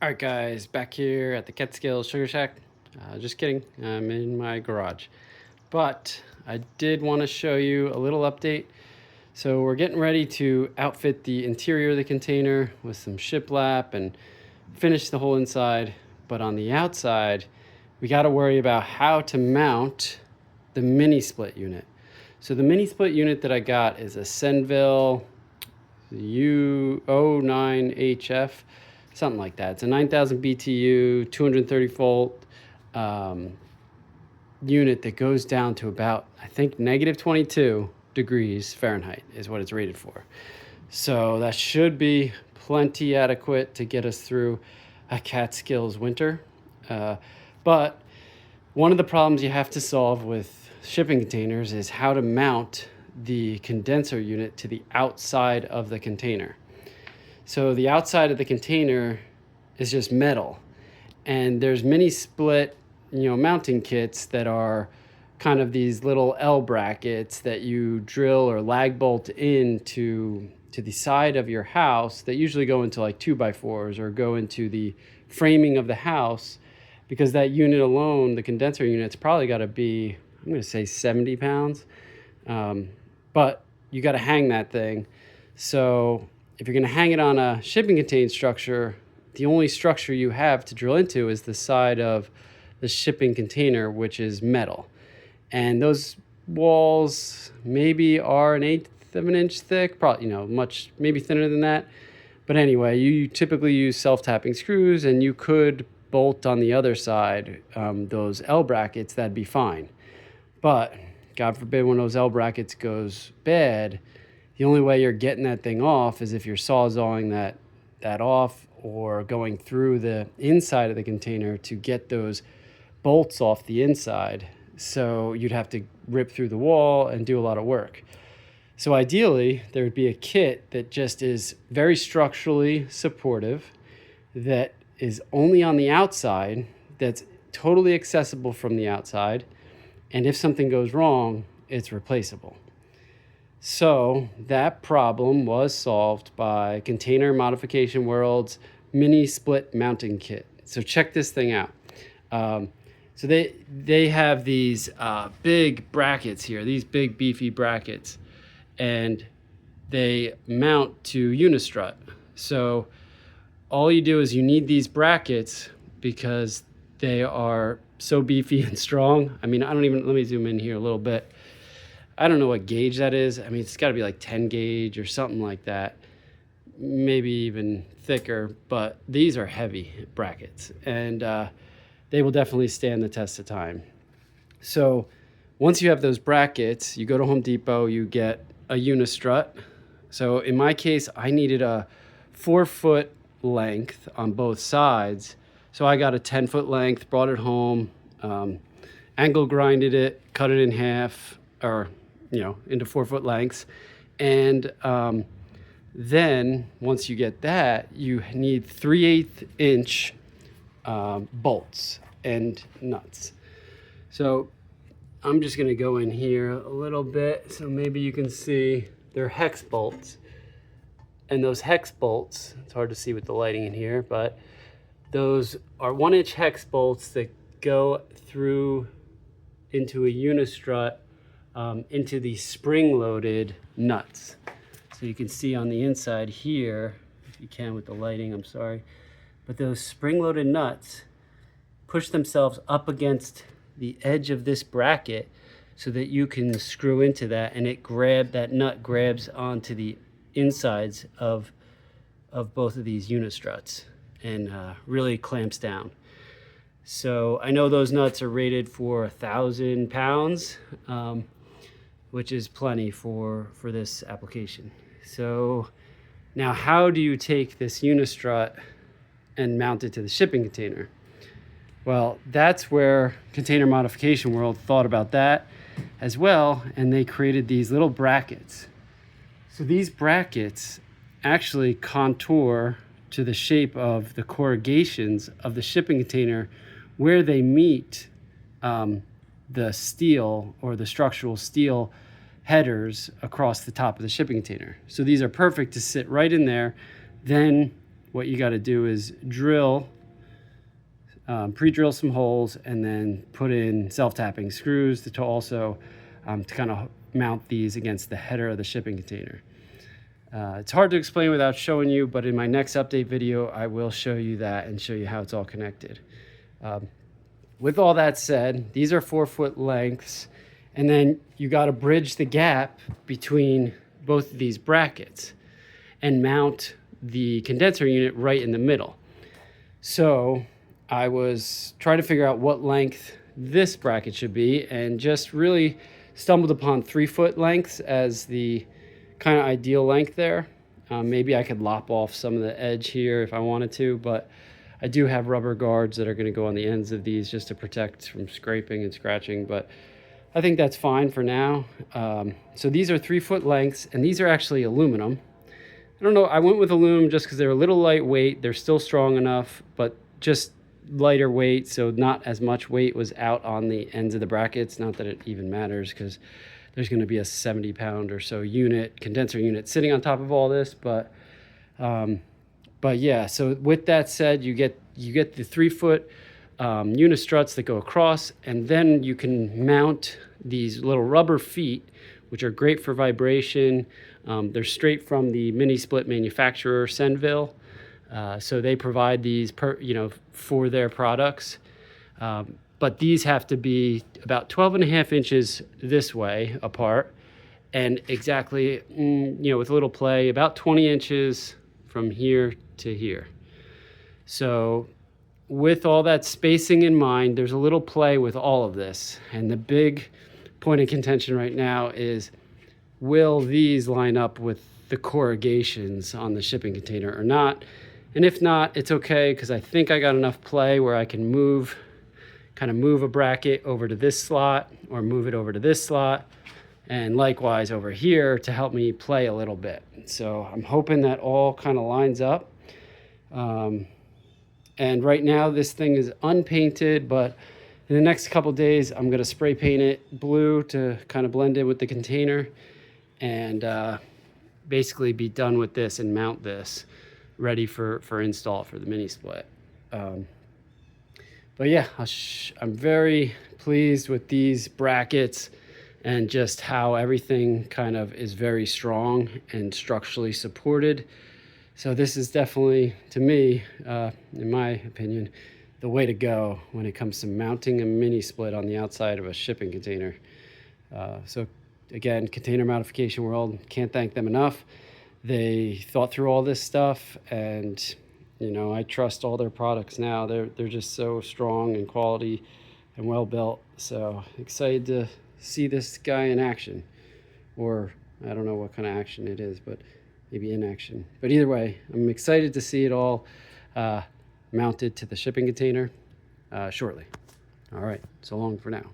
All right, guys, back here at the Catskill Sugar Shack. Just kidding, I'm in my garage. But I did want to show you a little update. So we're getting ready to outfit the interior of the container with some shiplap and finish the whole inside. But on the outside, we got to worry about how to mount the mini split unit. So the mini split unit that I got is a Senville U09HF, something like that. It's a 9,000 BTU, 230 volt unit that goes down to about, I think, negative 22 degrees Fahrenheit is what it's rated for. So that should be plenty adequate to get us through a Catskills winter. But one of the problems you have to solve with shipping containers is how to mount the condenser unit to the outside of the container. So the outside of the container is just metal, and there's mini split, mounting kits that are kind of these little L brackets that you drill or lag bolt into the side of your house that usually go into like 2x4s or go into the framing of the house, because that unit alone, the condenser unit's probably got to be, I'm going to say 70 pounds. But you got to hang that thing. So if you're going to hang it on a shipping contained structure, the only structure you have to drill into is the side of the shipping container, which is metal. And those walls maybe are 1/8 of an inch thick, probably, maybe thinner than that. But anyway, you typically use self-tapping screws, and you could bolt on the other side those L brackets, that'd be fine. But God forbid one of those L brackets goes bad, the only way you're getting that thing off is if you're sawzawing that off or going through the inside of the container to get those bolts off the inside. So you'd have to rip through the wall and do a lot of work. So ideally, there would be a kit that just is very structurally supportive, that is only on the outside, that's totally accessible from the outside, and if something goes wrong, it's replaceable. So that problem was solved by Container Modification World's mini split mounting kit. So check this thing out. So they have these big brackets here, these big beefy brackets, and they mount to Unistrut. So all you do is you need these brackets because they are so beefy and strong. I mean, let me zoom in here a little bit. I don't know what gauge that is. I mean, it's got to be like 10 gauge or something like that, maybe even thicker, but these are heavy brackets, and they will definitely stand the test of time. So once you have those brackets, you go to Home Depot, you get a Unistrut. So in my case, I needed a 4-foot length on both sides. So I got a 10-foot length, brought it home, angle grinded it, cut it in half, or into 4-foot lengths. And then once you get that, you need 3/8 inch bolts and nuts. So I'm just going to go in here a little bit so maybe you can see they're hex bolts. And those hex bolts, it's hard to see with the lighting in here, but those are 1-inch hex bolts that go through into a Unistrut into the spring-loaded nuts. So you can see on the inside here, if you can with the lighting, I'm sorry, but those spring-loaded nuts push themselves up against the edge of this bracket so that you can screw into that, and that nut grabs onto the insides of both of these Unistruts and really clamps down. So I know those nuts are rated for 1,000 pounds, which is plenty for this application. So now how do you take this Unistrut and mount it to the shipping container? Well, that's where Container Modification World thought about that as well, and they created these little brackets. So these brackets actually contour to the shape of the corrugations of the shipping container where they meet the steel or the structural steel headers across the top of the shipping container. So these are perfect to sit right in there. Then what you got to do is drill, pre-drill some holes, and then put in self-tapping screws to also to kind of mount these against the header of the shipping container. It's hard to explain without showing you, but in my next update video, I will show you that and show you how it's all connected. With all that said, these are 4-foot lengths, and then you got to bridge the gap between both of these brackets and mount the condenser unit right in the middle. So I was trying to figure out what length this bracket should be, and just really stumbled upon 3-foot lengths as the kind of ideal length there. Maybe I could lop off some of the edge here if I wanted to, but I do have rubber guards that are going to go on the ends of these just to protect from scraping and scratching, but I think that's fine for now. So these are 3-foot lengths, and these are actually aluminum. I don't know, I went with aluminum just because they're a little lightweight. They're still strong enough, but just lighter weight, so not as much weight was out on the ends of the brackets. Not that it even matters, because there's going to be a 70-pound or so unit, condenser unit, sitting on top of all this. But yeah, so with that said, you get the 3-foot unistruts that go across, and then you can mount these little rubber feet, which are great for vibration. They're straight from the mini split manufacturer, Senville. So they provide these for their products. But these have to be about 12.5 inches this way apart, and exactly, with a little play, about 20 inches from here to here. So with all that spacing in mind, there's a little play with all of this. And the big point of contention right now is, will these line up with the corrugations on the shipping container or not? And if not, it's okay, because I think I got enough play where I can move a bracket over to this slot, or move it over to this slot, and likewise over here to help me play a little bit. So I'm hoping that all kind of lines up. And right now this thing is unpainted, but in the next couple days I'm going to spray paint it blue to kind of blend in with the container, and basically be done with this and mount this ready for install for the mini split. But yeah, I'm very pleased with these brackets and just how everything kind of is very strong and structurally supported. So this is definitely, to me, in my opinion, the way to go when it comes to mounting a mini split on the outside of a shipping container. So again, Container Modification World, can't thank them enough. They thought through all this stuff, and I trust all their products now. They're just so strong and quality and well built. So excited to see this guy in action, or I don't know what kind of action it is, but maybe in action. But either way, I'm excited to see it all mounted to the shipping container shortly. All right, so long for now.